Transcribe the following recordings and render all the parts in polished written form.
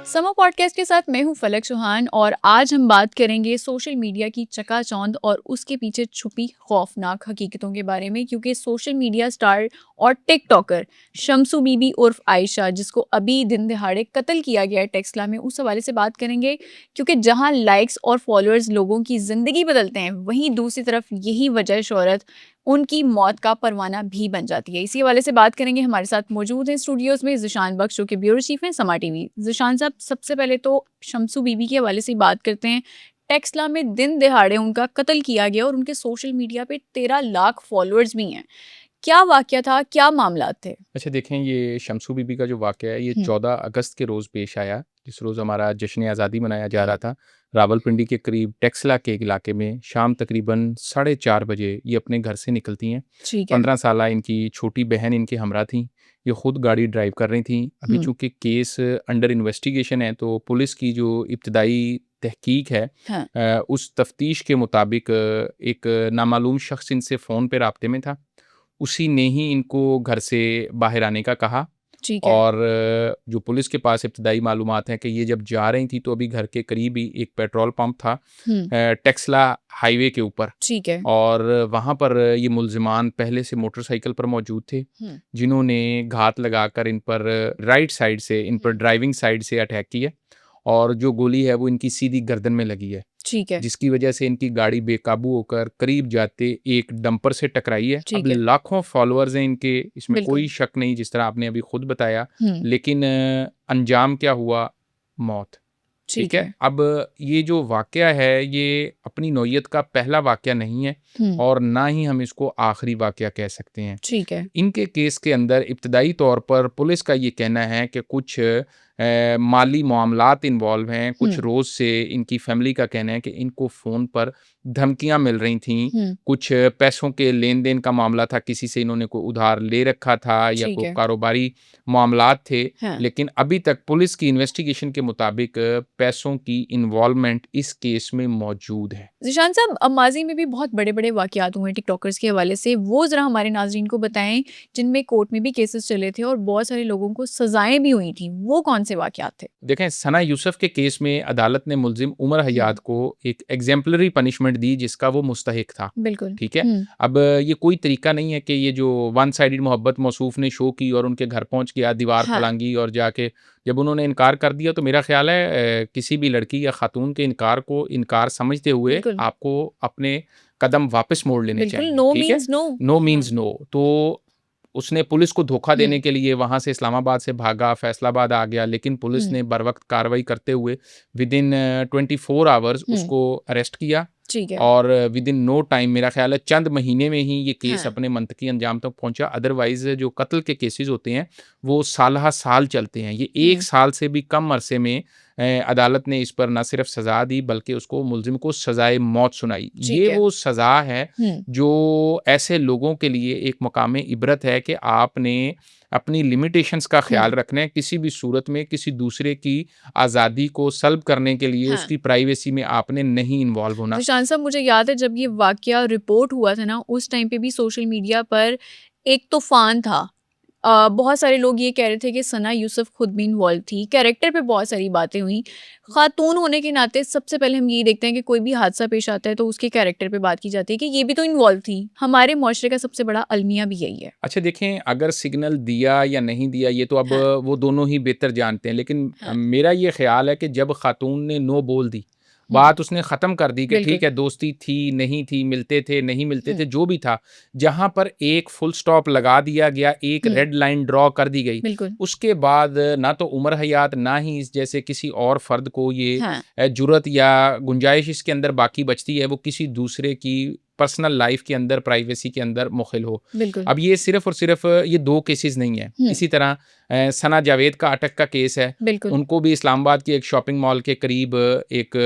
Summer podcast के साथ मैं हूं फलक चौहान और आज हम बात करेंगे सोशल मीडिया की चकाचौंध और उसके पीछे छुपी खौफनाक हकीकतों के बारे में, क्योंकि सोशल मीडिया स्टार और टिकटॉकर शम्सू बीबी उर्फ आयशा, जिसको अभी दिन दिहाड़े कत्ल किया गया है टेक्सला में, उस हवाले से बात करेंगे। क्योंकि जहां लाइक्स और फॉलोअर्स लोगों की ज़िंदगी बदलते हैं, वहीं दूसरी तरफ यही वजह शोहरत उनकी मौत का परवाना भी बन जाती है। इसी हवाले से बात करेंगे। हमारे साथ मौजूद हैं स्टूडियोज़ में ज़िशान बख्श, जो कि ब्यूरो चीफ हैं समा टीवी। ज़िशान साहब, सबसे पहले तो शम्सू बीबी के हवाले से ही बात करते हैं। टेक्सला में दिन दिहाड़े उनका कत्ल किया गया और उनके सोशल मीडिया पे 13 लाख फॉलोअर्स भी हैं। क्या वाक़या था? क्या मामलात थे? अच्छा देखें, ये शम्सू बीबी का जो वाक़या है ये हुँ, 14 अगस्त के रोज़ पेश आया, जिस रोज़ हमारा जश्न आज़ादी मनाया जा रहा था। रावलपिंडी के करीब टेक्सला के एक इलाके में शाम तकरीबन 4:30 बजे ये अपने घर से निकलती हैं। ठीक है। 15 साला इनकी छोटी बहन इनके हमरा थीं। ये खुद गाड़ी ड्राइव कर रही थीं। अभी हुँ, चूँकि केस अंडर इन्वेस्टिगेशन है, तो पुलिस की जो इब्तदाई तहकीक है, हाँ, उस तफ्तीश के मुताबिक एक नामालूम शख्स इनसे फ़ोन पे राब्ते में था। उसी ने ही इनको घर से बाहर आने का कहा। ठीक है। और जो पुलिस के पास इब्तदाई मालूमात हैं कि ये जब जा रही थी तो अभी घर के करीब ही एक पेट्रोल पंप था, हुँ, टेक्सला हाईवे के ऊपर। ठीक है। और वहाँ पर ये मुल्ज़िमान पहले से मोटरसाइकिल पर मौजूद थे, हुँ, जिन्होंने घात लगाकर इन पर राइट साइड से, इन पर हुँ, ड्राइविंग साइड से अटैक किया। और जो गोली है वो इनकी सीधी गर्दन में लगी है, ठीक है, जिसकी वजह से इनकी गाड़ी बेकाबू होकर करीब जाते एक डंपर से टकराई है। अब ठीक है। लाखों फॉलोअर्स हैं इनके, इसमें बिल्कुल। कोई शक नहीं, जिस तरह आपने अभी खुद बताया। हुँ, लेकिन अंजाम क्या हुआ? मौत। ठीक ठीक है? है। अब ये जो वाक़या है, ये अपनी नौइयत का पहला वाक़या नहीं है हुँ, और ना ही हम इसको आखिरी वाक़या कह सकते हैं। ठीक है। इनके केस के अंदर इब्तदाई तौर पर पुलिस का ये कहना है कि कुछ माली मामलात इन्वॉल्व हैं। कुछ हुँ, रोज़ से इनकी फैमिली का कहना है कि इनको फ़ोन पर धमकियाँ मिल रही थीं। हुँ, कुछ पैसों के लेन-देन का मामला था, किसी से इन्होंने कोई उधार ले रखा था या ठीक कोई है। कारोबारी मामलात थे। हाँ। लेकिन अभी तक पुलिस की इन्वेस्टिगेशन के मुताबिक पैसों की इन्वॉल्वमेंट इस केस में मौजूद है। ज़ीशान साहब, अब माज़ी में भी बहुत बड़े-बड़े वाक़यात हुए हैं टिकटॉकर्स के हवाले से, वो ज़रा हमारे नाज़रीन को बताएँ, जिनमें कोर्ट में भी केसेस चले थे और बहुत सारे लोगों को सज़ाएँ भी हुई थीं, वो कौन-से वाक़यात थे? देखें, सना यूसुफ के केस में अदालत ने मुल्ज़िम उमर हुँ, हयात को एक एग्ज़ेम्पलरी पनिशमेंट दी, जिसका वो मुस्तहिक था। बिल्कुल। ठीक है? हुँ, अब ये कोई तरीका नहीं है कि ये जो वन साइडेड मोहब्बत मौसूफ़ ने शो की और उनके घर पहुँच गया, दीवार हाँ, फलांगी और जाके जब उन्होंने इनकार कर दिया, तो मेरा ख़्याल है किसी भी लड़की या ख़ातून के इनकार को इनकार समझते हुए बिल्कुल, आपको अपने कदम वापस मोड़ लेने बिल्कुल, चाहिए। नो ठीक है? Means no. नो हाँ, मीन्स नो। तो उसने पुलिस को धोखा हुँ, देने के लिए वहाँ से इस्लामाबाद से भागा, फैसलाबाद आ गया, लेकिन पुलिस हुँ, ने बरवक़्त कार्रवाई करते हुए विदिन 24 आवर्स हुँ, उसको अरेस्ट किया। ठीक है। और विदिन नो टाइम, मेरा ख़्याल है चंद महीने में ही ये केस हाँ, अपने मंतकी अंजाम तक पहुँचा। अदरवाइज़ जो कत्ल के केसेज़ होते हैं, वो साल चलते हैं। ये 1 हुँ, साल से भी कम अरसे में अदालत ने इस पर ना सिर्फ़ सज़ा दी, बल्कि उसको मुल्ज़िम को सज़ाए मौत सुनाई। ठीक ये है। वो सज़ा है हुँ, जो ऐसे लोगों के लिए एक मकामे इबरत है कि आपने अपनी लिमिटेशंस का ख़्याल हुँ, रखना है। किसी भी सूरत में किसी दूसरे की आज़ादी को सल्ब करने के लिए हाँ। उसकी प्राइवेसी में आपने नहीं इन्वॉल्व होना। ज़ीशान साहब, मुझे याद है जब ये वाक़या रिपोर्ट हुआ था ना, उस टाइम पे भी सोशल मीडिया पर एक तूफ़ान था। बहुत सारे लोग ये कह रहे थे कि सना यूसुफ खुद भी इन्वॉल्व थी, कैरेक्टर पे बहुत सारी बातें हुई। ख़ातून होने के नाते सबसे पहले हम यही देखते हैं कि कोई भी हादसा पेश आता है तो उसके कैरेक्टर पे बात की जाती है कि ये भी तो इन्वॉल्व थी। हमारे मुआशरे का सबसे बड़ा अलमिया भी यही है। अच्छा देखें, अगर सिग्नल दिया या नहीं दिया ये तो अब हाँ, वो दोनों ही बेहतर जानते हैं, लेकिन हाँ। मेरा ये ख़्याल है कि जब ख़ातून ने नो बोल दी, हुँ, बात उसने ख़त्म कर दी कि ठीक बिल्कुल। है, दोस्ती थी, नहीं थी, मिलते थे, नहीं मिलते हुँ, थे, जो भी था, जहाँ पर एक फुल स्टॉप लगा दिया गया, एक हुँ, रेड लाइन ड्रॉ कर दी गई, बिल्कुल। उसके बाद ना तो उमर हयात, ना ही इस जैसे किसी और फ़र्द को ये हाँ, जुर्रत या गुंजाइश इसके अंदर बाकी बचती है, वो किसी दूसरे की पर्सनल लाइफ़ के अंदर, प्राइवेसी के अंदर मुख़िल हो। बिल्कुल। अब ये सिर्फ़ और सिर्फ़ ये 2 केसेज़ नहीं हैं। हुँ, इसी तरह सना जावेद का अटक का केस है। बिल्कुल। उनको भी इस्लामाबाद के एक शॉपिंग मॉल के करीब एक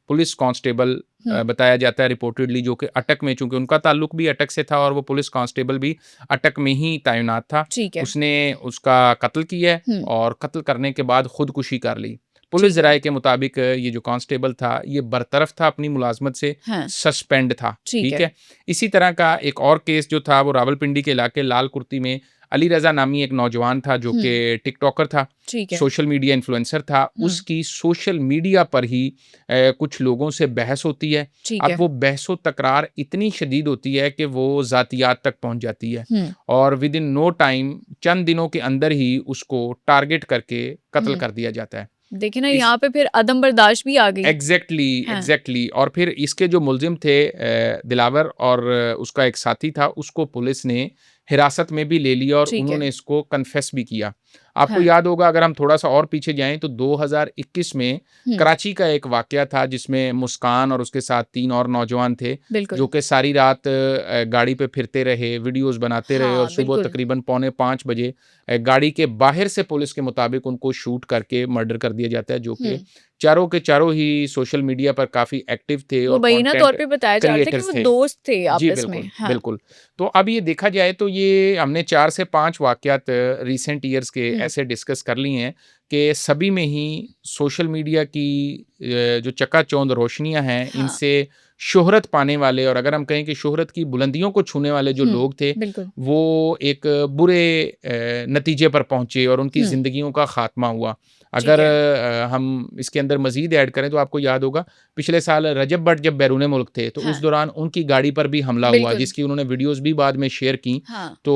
पुलिस कांस्टेबल हुँ, बताया जाता है रिपोर्टेडली, जो कि अटक में, चूँकि उनका ताल्लुक भी अटक से था और वो पुलिस कांस्टेबल भी अटक में ही तैनात था। ठीक है। उसने उसका कत्ल किया है हुँ, और कत्ल करने के बाद खुदकुशी कर ली। पुलिस ठीक है। ज़राए के मुताबिक ये जो कांस्टेबल था, ये बरतरफ था अपनी मुलाज़मत से, हाँ, सस्पेंड था। ठीक ठीक है। है? इसी तरह का एक और केस जो था वो रावलपिंडी के इलाके लाल कुर्ती में अली रज़ा नामी एक नौजवान था जो कि टिकटॉकर था, ठीक है। सोशल मीडिया इन्फ्लुएंसर था, उसकी सोशल मीडिया पर ही कुछ लोगों से बहस होती है। ठीक अब है। वो बहस-ओ-तकरार इतनी शदीद होती है कि वो ज़ातियात तक पहुँच जाती है हुँ, और विद इन नो टाइम चंद दिनों के अंदर ही उसको टारगेट करके कत्ल हुँ। कर दिया जाता है। देखिए ना, इस यहाँ पे फिर अदम बर्दाश्त भी आ गई। एग्ज़ैक्टली, हाँ, एग्ज़ैक्टली और फिर इसके जो मुल्ज़िम थे दिलावर और उसका एक साथी था, उसको पुलिस ने हिरासत में भी ले लिया और ठीक है। उन्होंने इसको कन्फेस भी किया। आपको हाँ, याद होगा अगर हम थोड़ा-सा और पीछे जाएँ तो 2021 में हुँ, कराची का एक वाक़या था जिसमें मुस्कान और उसके साथ 3 और नौजवान थे, बिल्कुल। जो कि सारी रात गाड़ी पे फिरते रहे, वीडियोज़ बनाते रहे और हाँ, सुबह बिल्कुल। तकरीबन पौने 5 बजे गाड़ी के बाहर से पुलिस के मुताबिक उनको शूट करके मर्डर कर दिया जाता है, जो हुँ, कि चारों के चारों ही सोशल मीडिया पर काफ़ी एक्टिव थे और मुबैना तौर कंटेंट पे बताया जा रहा था कि क्रिएटर्स वो थे। दोस्त थे जी, आपस में। बिल्कुल, हाँ, बिल्कुल। तो अब ये देखा जाए तो ये हमने 4 से 5 वाक़यात रीसेंट ईयर्स के हुँ, ऐसे डिस्कस कर लिए हैं कि सभी में ही सोशल मीडिया की जो चकाचौंध रोशनियाँ हैं, हाँ, इनसे शोहरत पाने वाले और अगर हम कहें कि शोहरत की बुलंदियों को छूने वाले जो हुँ, लोग थे, बिल्कुल। वो एक बुरे नतीजे पर पहुँचे और उनकी हुँ, ज़िंदगियों का ख़ात्मा हुआ। ठीक अगर है। हम इसके अंदर मज़ीद ऐड करें तो आपको याद होगा पिछले साल रजब भट्ट जब बैरून मुल्क थे, तो उस हाँ, दौरान उनकी गाड़ी पर भी हमला हुआ, बिल्कुल। जिसकी उन्होंने वीडियोज़ भी बाद में शेयर की। हाँ। तो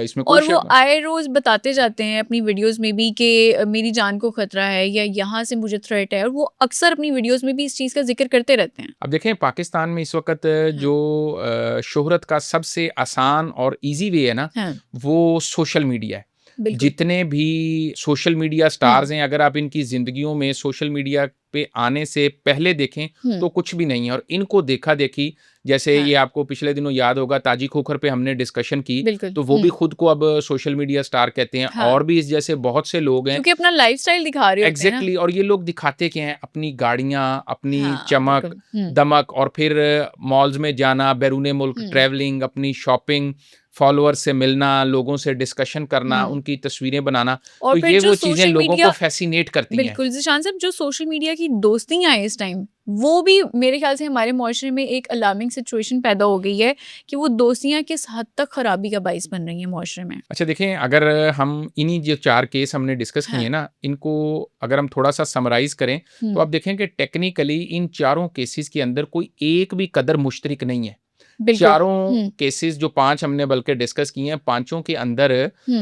इसमें कोई और वो शक आए रोज़ बताते जाते हैं अपनी वीडियोज़ में भी कि मेरी जान को खतरा है या यहाँ से मुझे थ्रेट है, और वो अक्सर अपनी वीडियोज़ में भी इस चीज़ का ज़िक्र करते रहते हैं। अब देखें पाकिस्तान में इस वक़्त हाँ, जो शोहरत का सबसे आसान और ईज़ी वे है ना, हाँ, वो सोशल मीडिया है। बिल्कुल। जितने भी सोशल मीडिया हुँ, स्टार्स हैं, अगर आप इनकी ज़िंदगियों में सोशल मीडिया पे आने से पहले देखें, हुँ, तो कुछ भी नहीं है और इनको देखा-देखी जैसे हाँ, ये आपको पिछले दिनों याद होगा ताजी खोखर पे हमने डिस्कशन की, बिल्कुल। तो वो भी खुद को अब सोशल मीडिया स्टार कहते हैं हाँ, और भी इस जैसे बहुत से लोग हैं। क्योंकि अपना लाइफ़स्टाइल दिखा रहे होते हैं ना। एग्ज़ैक्टली और ये लोग दिखाते क्या हैं? अपनी गाड़ियाँ, अपनी हाँ, चमक, बिल्कुल। हुँ, दमक और फिर मॉल्स में जाना, बैरून मुल्क हुँ, ट्रैवलिंग, अपनी शॉपिंग, फॉलोअर्स से मिलना, लोगों से डिस्कशन करना, हुँ। उनकी तस्वीरें बनाना, और तो फिर ये जो वो चीज़ें सोशल लोगों को मीडिया, फ़ैसिनेट करती हैं। बिल्कुल, ज़ीशान साहब, जो सोशल मीडिया की दोस्तियाँ हैं इस टाइम, वो भी मेरे ख़्याल से हमारे मुआशरे में एक अलार्मिंग सिचुएशन पैदा हो गई है कि वो दोस्तियाँ किस हद तक ख़राबी का बाइस बन रही हैं मुआशरे में। अच्छा देखें, अगर हम इन्हीं जो 4 केस हमने डिस्कस किए हाँ, हैं ना, इनको अगर हम थोड़ा-सा समराइज़ करें, तो हुँ, आप देखें कि टेक्निकली इन चारों केसेज़ के अंदर कोई एक भी कदर मुश्तरक नहीं है। बिल्कुल। चारों हुँ, केसेस जो 5 हमने बल्कि डिस्कस किए हैं, पाँचों के अंदर हुँ,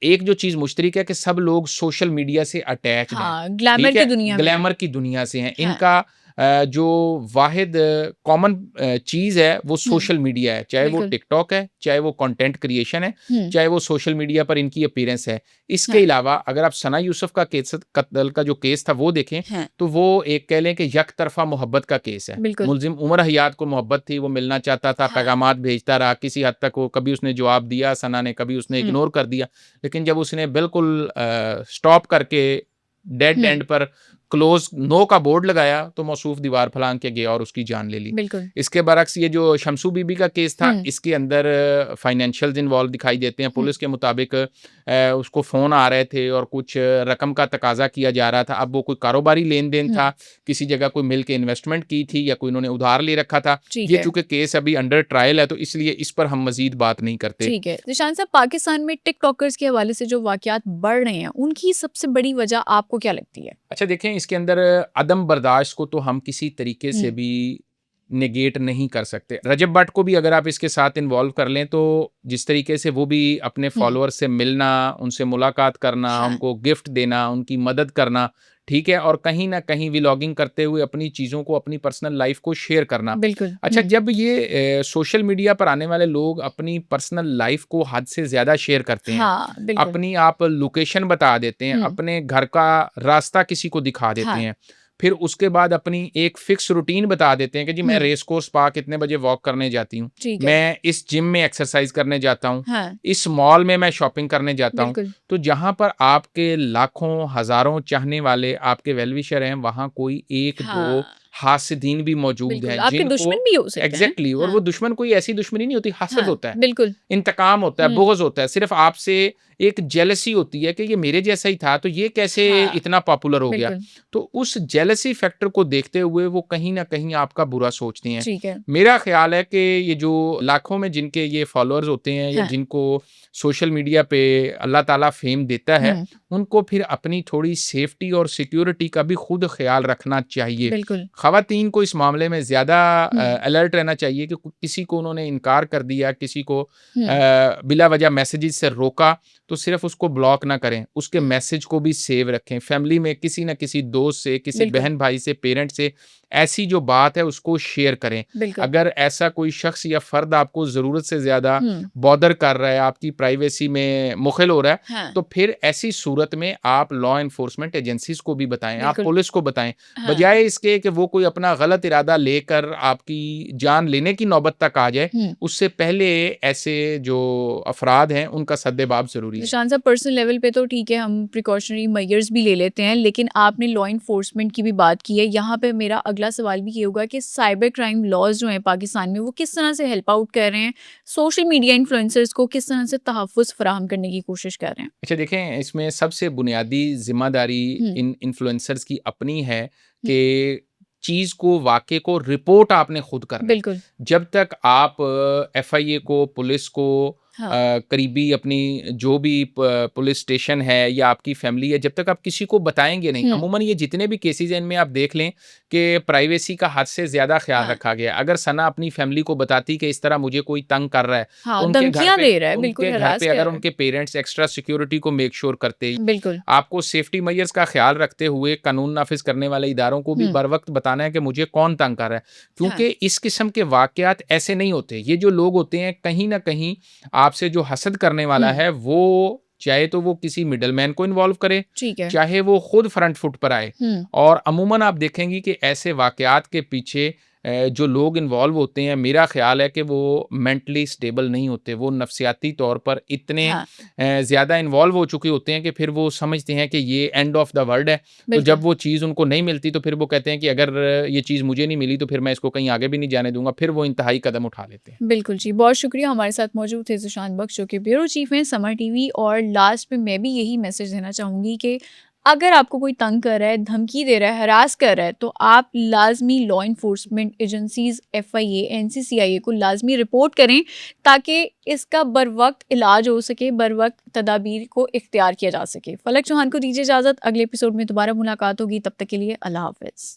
एक जो चीज़ मुश्तरक है कि सब लोग सोशल मीडिया से अटैच्ड हैं, हाँ, ग्लैमर ठीक की है? दुनिया में हैं। ग्लैमर की दुनिया से हैं। हाँ, इनका जो वाहिद कॉमन चीज़ है, वो हुँ, सोशल मीडिया है। चाहे वो बिल्कुल। टिकटॉक है, चाहे वो कंटेंट क्रिएशन है, हुँ, चाहे वो सोशल मीडिया पर इनकी अपीयरेंस है। इसके हाँ, अलावा अगर आप सना यूसुफ का केस कत्ल का जो केस था, वो देखें, हाँ, तो वो एक कह लें कि यक तरफ़ा मोहब्बत का केस है। बिल्कुल। मुल्ज़िम उमर हयात को मोहब्बत थी, वो मिलना चाहता था, हाँ, पैगामात भेजता रहा, किसी हद तक वो कभी उसने जवाब दिया सना ने, कभी उसने हुँ, इग्नोर कर दिया। लेकिन जब उसने बिल्कुल स्टॉप करके डेड हुँ, एंड पर क्लोज़ नो का बोर्ड लगाया, तो मौसूफ दीवार फलांग के गया और उसकी जान ले ली। बिल्कुल। इसके बरअक्स ये जो शमसू बीबी का केस था, हुँ, इसके अंदर फाइनेंशियल्स इन्वॉल्व दिखाई देते हैं। हुँ, पुलिस के मुताबिक उसको फ़ोन आ रहे थे और कुछ रकम का तकाज़ा किया जा रहा था। अब वो कोई कारोबारी लेन-देन हुँ, था, किसी जगह कोई मिल के इन्वेस्टमेंट की थी या कोई इन्होंने उधार ले रखा था। ठीक ये है। चूँकि केस अभी अंडर ट्रायल है, तो इसलिए इस पर हम मज़ीद बात नहीं करते। ठीक है। ज़ीशान साहब, पाकिस्तान में टिकटॉकर्स के हवाले से जो वाक़यात बढ़ रहे हैं, उनकी सबसे बड़ी वजह आपको क्या लगती है? अच्छा देखें, इसके अंदर अदम बर्दाश्त को तो हम किसी तरीके से हुँ, भी नेगेट नहीं कर सकते। रजब भट्ट को भी अगर आप इसके साथ इन्वॉल्व कर लें, तो जिस तरीके से वो भी अपने हुँ, फॉलोअर्स से मिलना, उनसे मुलाकात करना, हाँ, उनको गिफ्ट देना, उनकी मदद करना, ठीक है? और कहीं न कहीं व्लॉगिंग करते हुए अपनी चीज़ों को, अपनी पर्सनल लाइफ़ को शेयर करना। बिल्कुल। अच्छा, हुँ, जब ये सोशल मीडिया पर आने वाले लोग अपनी पर्सनल लाइफ़ को हद से ज़्यादा शेयर करते हैं, हाँ, बिल्कुल। अपनी आप लोकेशन बता देते हैं, हुँ, अपने घर का रास्ता किसी को दिखा देते हाँ, हैं, फिर उसके बाद अपनी एक फ़िक्स रूटीन बता देते हैं कि जी मैं हुँ, रेस कोर्स पार्क इतने बजे वॉक करने जाती हूँ, ठीक है। मैं इस जिम में एक्सरसाइज़ करने जाता हूँ, हाँ, इस मॉल में मैं शॉपिंग करने जाता हूँ। बिल्कुल। तो जहाँ पर आपके लाखों, हज़ारों चाहने वाले आपके वेल विशर हैं, वहाँ कोई 1-2 हाँ, हासिदीन भी मौजूद बिल्कुल, हैं, आपके जिनको दुश्मन भी हो सकते हैं। एग्ज़ैक्टली और हाँ, वो दुश्मन कोई ऐसी दुश्मनी नहीं होती, हसद हाँ, होता है। बिल्कुल। इंतकाम होता है, हुँ, बुग़्ज़ होता है, सिर्फ़ आपसे एक जेलसी होती है कि ये मेरे जैसा ही था तो ये कैसे हाँ, इतना पॉपुलर हो गया। बिल्कुल, तो उस जेलसी फैक्टर को देखते हुए वो कहीं न कहीं आपका बुरा सोचती हैं। ठीक है। मेरा ख़्याल है कि ये जो लाखों में जिनके ये फॉलोअर्स होते हैं या हाँ, जिनको सोशल मीडिया पे अल्लाह ताला फ़ेम देता है, हुँ, उनको फिर अपनी थोड़ी सेफ्टी और सिक्योरिटी का भी खुद ख़्याल रखना चाहिए। बिल्कुल, ख़वातीन को इस मामले में ज़्यादा हुँ, अलर्ट रहना चाहिए कि किसी को उन्होंने इनकार कर दिया, किसी को हुँ, बिला वजह मैसेजेस से रोका, तो सिर्फ़ उसको ब्लॉक ना करें, उसके मैसेज को भी सेव रखें। फैमिली में किसी न किसी दोस्त से, किसी बिल्कुल, बहन-भाई से, पेरेंट से ऐसी जो बात है उसको शेयर करें। बिल्कुल, अगर ऐसा कोई शख्स या फ़र्द आपको ज़रूरत से ज़्यादा हुँ, बॉदर कर रहा है, आपकी प्राइवेसी में मुख़िल हो रहा है, हाँ, तो फिर ऐसी सूरत में आप लॉ एनफोर्समेंट एजेंसीज़ को भी बताएँ, आप बिल्कुल, पुलिस को बताएँ। हाँ, बजाए इसके कि वो कोई अपना गलत इरादा लेकर आपकी जान लेने की नौबत तक आ जाए, हुँ। उससे पहले ऐसे जो अफ़राद हैं, उनका सद्देबाब ज़रूरी है। निशान साहब, पर्सनल लेवल पे तो ठीक है, हम प्रिकॉशनरी मेजर्स भी ले लेते हैं, लेकिन आपने लॉ इन्फोर्समेंट की भी बात की है। यहाँ पे मेरा अगला सवाल भी ये होगा कि साइबर क्राइम लॉज जो हैं पाकिस्तान में, वो किस तरह से हेल्प आउट कर रहे हैं, सोशल मीडिया इन्फ्लुएंसर्स को किस तरह से तहफ़्फ़ुज़ फराहम करने की कोशिश कर रहे हैं? अच्छा देखें, इसमें सबसे बुनियादी ज़िम्मेदारी हुँ, इन इन्फ्लुएंसर्स की अपनी है हुँ, कि चीज़ को, वाक़े को रिपोर्ट आपने खुद करना है। बिल्कुल, जब तक आप एफआईए को, पुलिस को, हाँ, करीबी अपनी जो भी पुलिस स्टेशन है या आपकी फैमिली है, जब तक आप किसी को बताएँगे नहीं, हुँ, अमूमन ये जितने भी केसेज़ हैं इनमें आप देख लें कि प्राइवेसी का हद से ज़्यादा ख़्याल हाँ, रखा गया है। अगर सना अपनी फैमिली को बताती कि इस तरह मुझे कोई तंग कर रहा है, तो हाँ, धमकियाँ दे रहा है, बिल्कुल उनके घर हरास पे कर अगर रहा है। उनके पेरेंट्स एक्स्ट्रा सिक्योरिटी को मेक श्योर करते, बिल्कुल, आपको सेफ्टी मेजर्स का ख़्याल रखते हुए कानून नाफ़िज़ करने वाले इदारों को भी हुँ, बरवक़्त बताना है कि मुझे कौन तंग कर रहा है। हाँ, क्योंकि इस किस्म के वाक़यात ऐसे नहीं होते। ये जो लोग होते हैं कहीं न कहीं आपसे जो हसद करने वाला हुँ, है वो चाहे तो वो किसी मिडलमैन को इन्वॉल्व करे, ठीक है, चाहे वो खुद फ्रंट फुट पर आए। हुँ, और अमूमन आप देखेंगी कि ऐसे वाक़यात के पीछे जो लोग इन्वॉल्व होते हैं, मेरा ख़्याल है कि वो मेंटली स्टेबल नहीं होते। वो नफ़सियाती तौर पर इतने हाँ, ज़्यादा इन्वॉल्व हो चुके होते हैं कि फिर वो समझते हैं कि ये एंड ऑफ द वर्ल्ड है। तो बिल्कुल। जब वो चीज़ उनको नहीं मिलती तो फिर वो कहते हैं कि अगर ये चीज़ मुझे नहीं मिली तो फिर मैं इसको कहीं आगे भी नहीं जाने दूँगा। फिर वो इंतहाई कदम उठा लेते हैं। बिल्कुल जी, बहुत शुक्रिया हमारे साथ मौजूद थे ज़ीशान बख्श जो कि ब्यूरो चीफ़ हैं समर टीवी। और लास्ट में मैं भी यही मैसेज देना चाहूँगी कि अगर आपको कोई तंग कर रहा है, धमकी दे रहा है, हरास कर रहा है, तो आप लाज़मी लॉ एनफोर्समेंट एजेंसीज़ एफआईए, एनसीसीआईए को लाज़मी रिपोर्ट करें ताकि इसका बरवक़्त इलाज हो सके, बरवक़्त तदाबीर को इख्तियार किया जा सके। फलक चौहान को दीजिए इजाज़त, अगले एपिसोड में दोबारा मुलाकात होगी, तब तक के लिए अल्लाह हाफ़िज़।